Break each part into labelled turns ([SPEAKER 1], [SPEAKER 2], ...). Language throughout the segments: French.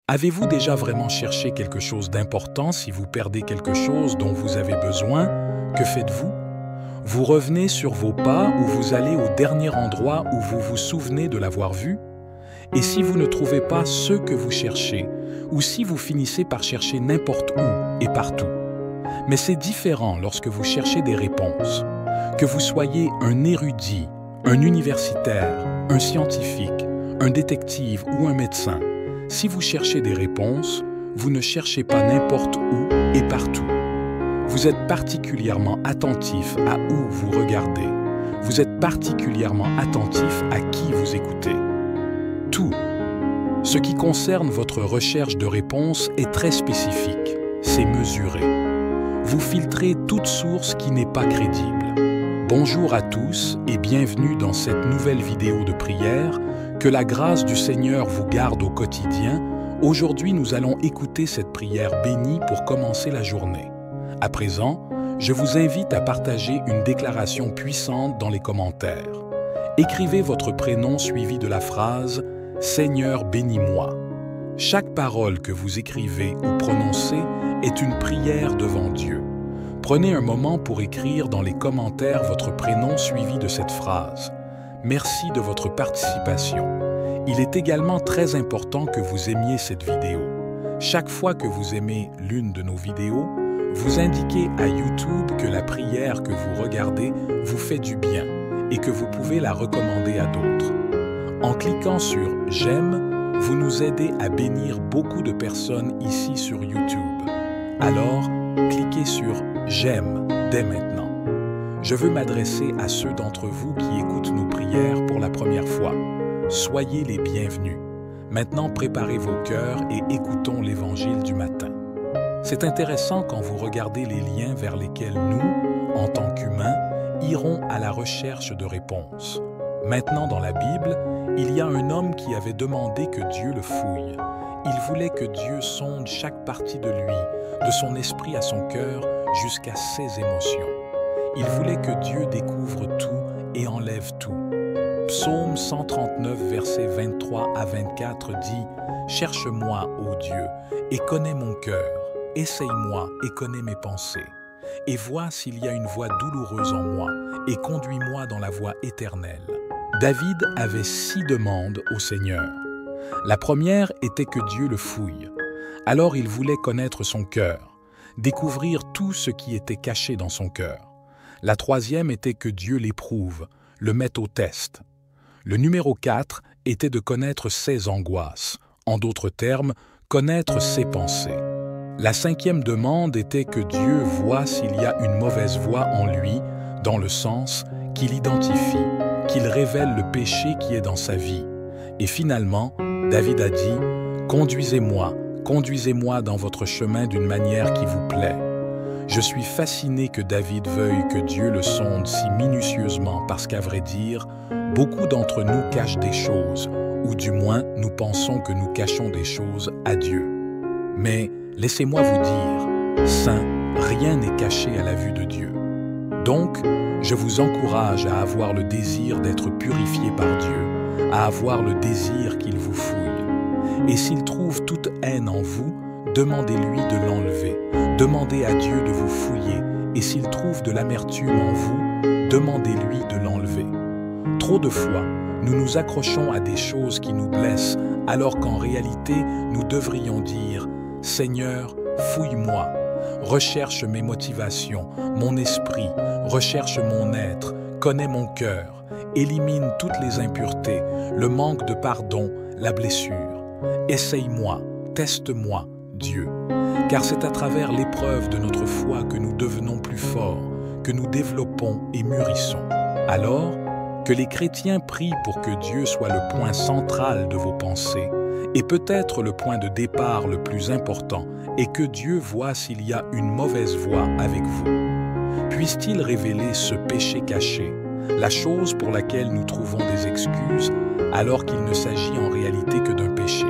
[SPEAKER 1] Avez-vous déjà vraiment cherché quelque chose d'important? Si vous perdez quelque chose dont vous avez besoin, que faites-vous? Vous revenez sur vos pas ou vous allez au dernier endroit où vous vous souvenez de l'avoir vu? Et si vous ne trouvez pas ce que vous cherchez, ou si vous finissez par chercher n'importe où et partout? Mais c'est différent lorsque vous cherchez des réponses. Que vous soyez un érudit, un universitaire, un scientifique, un détective ou un médecin, si vous cherchez des réponses, vous ne cherchez pas n'importe où et partout. Vous êtes particulièrement attentif à où vous regardez. Vous êtes particulièrement attentif à qui vous écoutez. Tout. Ce qui concerne votre recherche de réponses est très spécifique. C'est mesuré. Vous filtrez toute source qui n'est pas crédible. Bonjour à tous et bienvenue dans cette nouvelle vidéo de prière. Que la grâce du Seigneur vous garde au quotidien. Aujourd'hui, nous allons écouter cette prière bénie pour commencer la journée. À présent, je vous invite à partager une déclaration puissante dans les commentaires. Écrivez votre prénom suivi de la phrase « Seigneur, bénis-moi ». Chaque parole que vous écrivez ou prononcez est une prière devant Dieu. Prenez un moment pour écrire dans les commentaires votre prénom suivi de cette phrase. Merci de votre participation. Il est également très important que vous aimiez cette vidéo. Chaque fois que vous aimez l'une de nos vidéos, vous indiquez à YouTube que la prière que vous regardez vous fait du bien et que vous pouvez la recommander à d'autres. En cliquant sur « J'aime », vous nous aidez à bénir beaucoup de personnes ici sur YouTube. Alors, cliquez sur « J'aime » dès maintenant. Je veux m'adresser à ceux d'entre vous qui écoutent nos prières pour la première fois. Soyez les bienvenus. Maintenant, préparez vos cœurs et écoutons l'Évangile du matin. C'est intéressant quand vous regardez les liens vers lesquels nous, en tant qu'humains, irons à la recherche de réponses. Maintenant, dans la Bible, il y a un homme qui avait demandé que Dieu le fouille. Il voulait que Dieu sonde chaque partie de lui, de son esprit à son cœur, jusqu'à ses émotions. Il voulait que Dieu découvre tout et enlève tout. Psaume 139, versets 23 à 24 dit « Cherche-moi, ô Dieu, et connais mon cœur. Essaye-moi et connais mes pensées. Et vois s'il y a une voie douloureuse en moi, et conduis-moi dans la voie éternelle. » David avait 6 demandes au Seigneur. La première était que Dieu le fouille. Alors il voulait connaître son cœur, découvrir tout ce qui était caché dans son cœur. La troisième était que Dieu l'éprouve, le mette au test. Le numéro 4 était de connaître ses angoisses, en d'autres termes, connaître ses pensées. La cinquième demande était que Dieu voie s'il y a une mauvaise voie en lui, dans le sens qu'il identifie, qu'il révèle le péché qui est dans sa vie. Et finalement, David a dit « Conduisez-moi, conduisez-moi dans votre chemin d'une manière qui vous plaît. » Je suis fasciné que David veuille que Dieu le sonde si minutieusement parce qu'à vrai dire, beaucoup d'entre nous cachent des choses, ou du moins nous pensons que nous cachons des choses à Dieu. Mais laissez-moi vous dire, saint, rien n'est caché à la vue de Dieu. Donc, je vous encourage à avoir le désir d'être purifié par Dieu, à avoir le désir qu'il vous fouille. Et s'il trouve toute haine en vous, demandez-lui de l'enlever. Demandez à Dieu de vous fouiller, et s'il trouve de l'amertume en vous, demandez-lui de l'enlever. Trop de fois, nous nous accrochons à des choses qui nous blessent, alors qu'en réalité, nous devrions dire « Seigneur, fouille-moi, recherche mes motivations, mon esprit, recherche mon être, connais mon cœur, élimine toutes les impuretés, le manque de pardon, la blessure. Essaye-moi, teste-moi, Dieu. » Car c'est à travers l'épreuve de notre foi que nous devenons plus forts, que nous développons et mûrissons. Alors, que les chrétiens prient pour que Dieu soit le point central de vos pensées, et peut-être le point de départ le plus important, et que Dieu voie s'il y a une mauvaise voie avec vous. Puisse-t-il révéler ce péché caché, la chose pour laquelle nous trouvons des excuses, alors qu'il ne s'agit en réalité que d'un péché.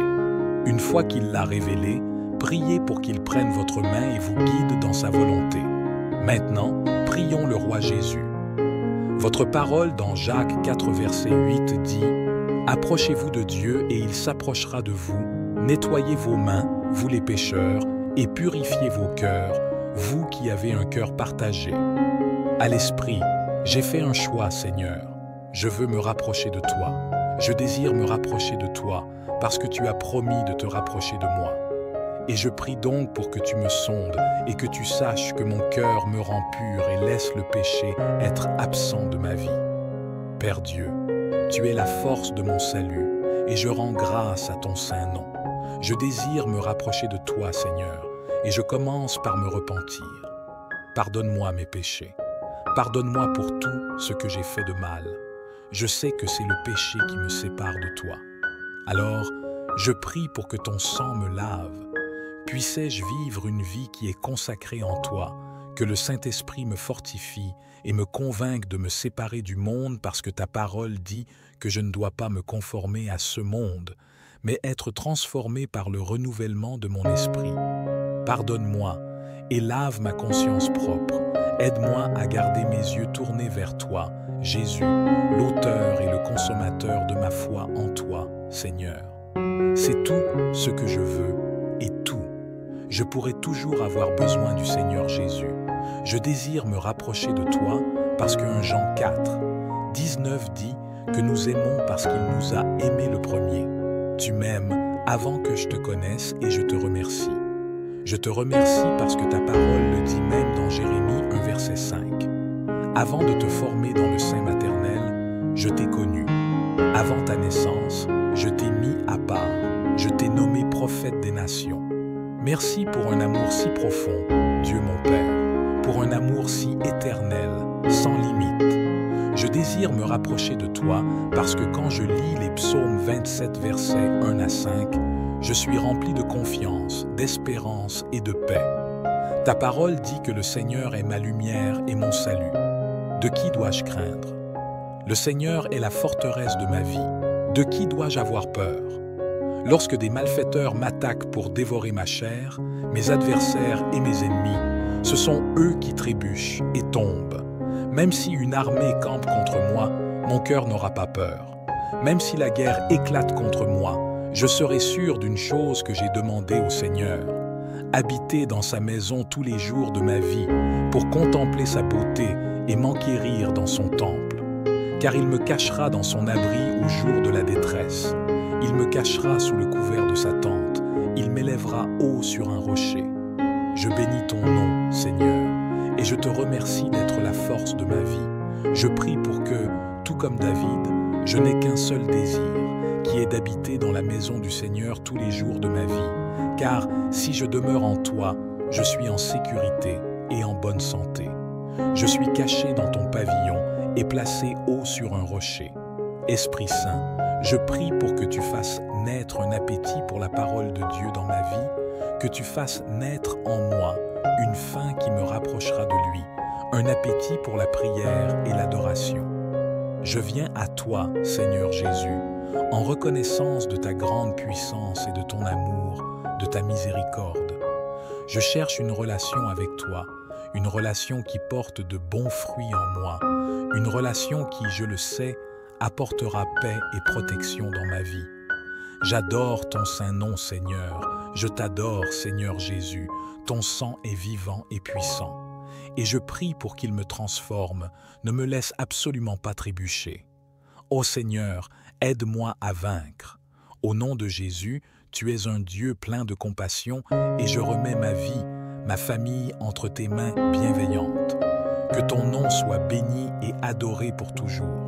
[SPEAKER 1] Une fois qu'il l'a révélé, priez pour qu'il prenne votre main et vous guide dans sa volonté. Maintenant, prions le roi Jésus. Votre parole dans Jacques 4, verset 8 dit « Approchez-vous de Dieu et il s'approchera de vous. Nettoyez vos mains, vous les pécheurs, et purifiez vos cœurs, vous qui avez un cœur partagé. À l'esprit, j'ai fait un choix, Seigneur. Je veux me rapprocher de toi. Je désire me rapprocher de toi, parce que tu as promis de te rapprocher de moi. Et je prie donc pour que tu me sondes et que tu saches que mon cœur me rend pur et laisse le péché être absent de ma vie. Père Dieu, tu es la force de mon salut et je rends grâce à ton saint nom. Je désire me rapprocher de toi, Seigneur, et je commence par me repentir. Pardonne-moi mes péchés. Pardonne-moi pour tout ce que j'ai fait de mal. Je sais que c'est le péché qui me sépare de toi. Alors, je prie pour que ton sang me lave. Puissais-je vivre une vie qui est consacrée en toi, que le Saint-Esprit me fortifie et me convainque de me séparer du monde parce que ta parole dit que je ne dois pas me conformer à ce monde, mais être transformé par le renouvellement de mon esprit. Pardonne-moi et lave ma conscience propre. Aide-moi à garder mes yeux tournés vers toi, Jésus, l'auteur et le consommateur de ma foi en toi, Seigneur. C'est tout ce que je veux et tout. Je pourrai toujours avoir besoin du Seigneur Jésus. Je désire me rapprocher de toi parce que 1 Jean 4, 19 dit que nous aimons parce qu'il nous a aimés le premier. Tu m'aimes avant que je te connaisse et je te remercie. Je te remercie parce que ta parole le dit même dans Jérémie 1 verset 5. Avant de te former dans le sein maternel, je t'ai connu. Avant ta naissance, je t'ai mis à part. Je t'ai nommé prophète des nations. Merci pour un amour si profond, Dieu mon Père, pour un amour si éternel, sans limite. Je désire me rapprocher de toi parce que quand je lis les psaumes 27 versets 1 à 5, je suis rempli de confiance, d'espérance et de paix. Ta parole dit que le Seigneur est ma lumière et mon salut. De qui dois-je craindre? Le Seigneur est la forteresse de ma vie. De qui dois-je avoir peur? Lorsque des malfaiteurs m'attaquent pour dévorer ma chair, mes adversaires et mes ennemis, ce sont eux qui trébuchent et tombent. Même si une armée campe contre moi, mon cœur n'aura pas peur. Même si la guerre éclate contre moi, je serai sûr d'une chose que j'ai demandée au Seigneur, habiter dans sa maison tous les jours de ma vie pour contempler sa beauté et m'enquérir dans son temple. Car il me cachera dans son abri au jour de la détresse. Il me cachera sous le couvert de sa tente. Il m'élèvera haut sur un rocher. Je bénis ton nom, Seigneur, et je te remercie d'être la force de ma vie. Je prie pour que, tout comme David, je n'ai qu'un seul désir, qui est d'habiter dans la maison du Seigneur tous les jours de ma vie. Car si je demeure en toi, je suis en sécurité et en bonne santé. Je suis caché dans ton pavillon et placé haut sur un rocher. Esprit Saint, je prie pour que tu fasses naître un appétit pour la parole de Dieu dans ma vie, que tu fasses naître en moi une faim qui me rapprochera de lui, un appétit pour la prière et l'adoration. Je viens à toi, Seigneur Jésus, en reconnaissance de ta grande puissance et de ton amour, de ta miséricorde. Je cherche une relation avec toi, une relation qui porte de bons fruits en moi, une relation qui, je le sais, apportera paix et protection dans ma vie. J'adore ton saint nom, Seigneur. Je t'adore, Seigneur Jésus. Ton sang est vivant et puissant. Et je prie pour qu'il me transforme, ne me laisse absolument pas trébucher. Ô Seigneur, aide-moi à vaincre. Au nom de Jésus, tu es un Dieu plein de compassion et je remets ma vie, ma famille entre tes mains bienveillantes. Que ton nom soit béni et adoré pour toujours.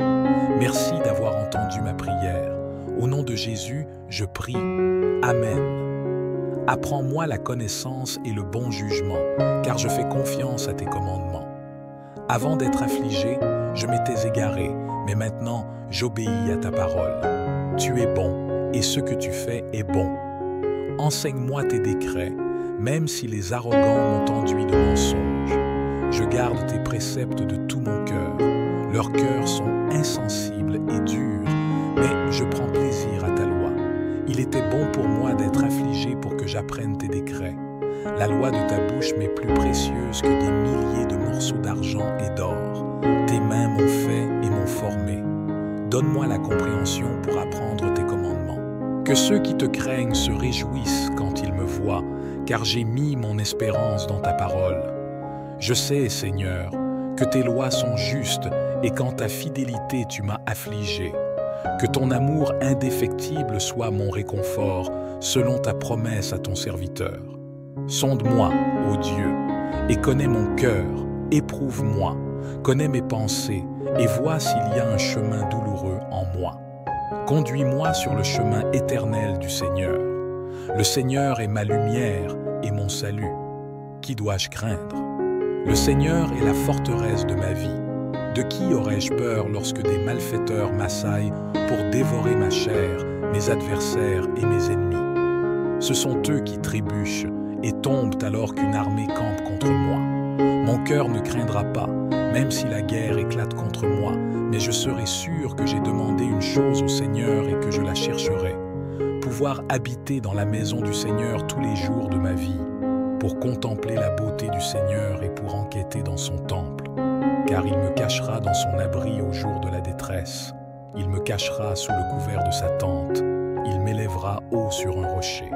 [SPEAKER 1] Merci d'avoir entendu ma prière. Au nom de Jésus, je prie. Amen. Apprends-moi la connaissance et le bon jugement, car je fais confiance à tes commandements. Avant d'être affligé, je m'étais égaré, mais maintenant, j'obéis à ta parole. Tu es bon, et ce que tu fais est bon. Enseigne-moi tes décrets, même si les arrogants m'ont enduit de mensonges. Je garde tes préceptes de tout mon cœur. Leurs cœurs sont insensibles et durs, mais je prends plaisir à ta loi. Il était bon pour moi d'être affligé pour que j'apprenne tes décrets. La loi de ta bouche m'est plus précieuse que des milliers de morceaux d'argent et d'or. Tes mains m'ont fait et m'ont formé. Donne-moi la compréhension pour apprendre tes commandements. Que ceux qui te craignent se réjouissent quand ils me voient, car j'ai mis mon espérance dans ta parole. Je sais, Seigneur, que tes lois sont justes et qu'en ta fidélité tu m'as affligé. Que ton amour indéfectible soit mon réconfort, selon ta promesse à ton serviteur. Sonde-moi, ô Dieu, et connais mon cœur, éprouve-moi, connais mes pensées, et vois s'il y a un chemin douloureux en moi. Conduis-moi sur le chemin éternel du Seigneur. Le Seigneur est ma lumière et mon salut. Qui dois-je craindre? Le Seigneur est la forteresse de ma vie. De qui aurais-je peur lorsque des malfaiteurs m'assaillent pour dévorer ma chair, mes adversaires et mes ennemis? Ce sont eux qui trébuchent et tombent alors qu'une armée campe contre moi. Mon cœur ne craindra pas, même si la guerre éclate contre moi, mais je serai sûr que j'ai demandé une chose au Seigneur et que je la chercherai. Pouvoir habiter dans la maison du Seigneur tous les jours de ma vie, pour contempler la beauté du Seigneur et pour enquêter dans son temple. Car il me cachera dans son abri au jour de la détresse. Il me cachera sous le couvert de sa tente. Il m'élèvera haut sur un rocher.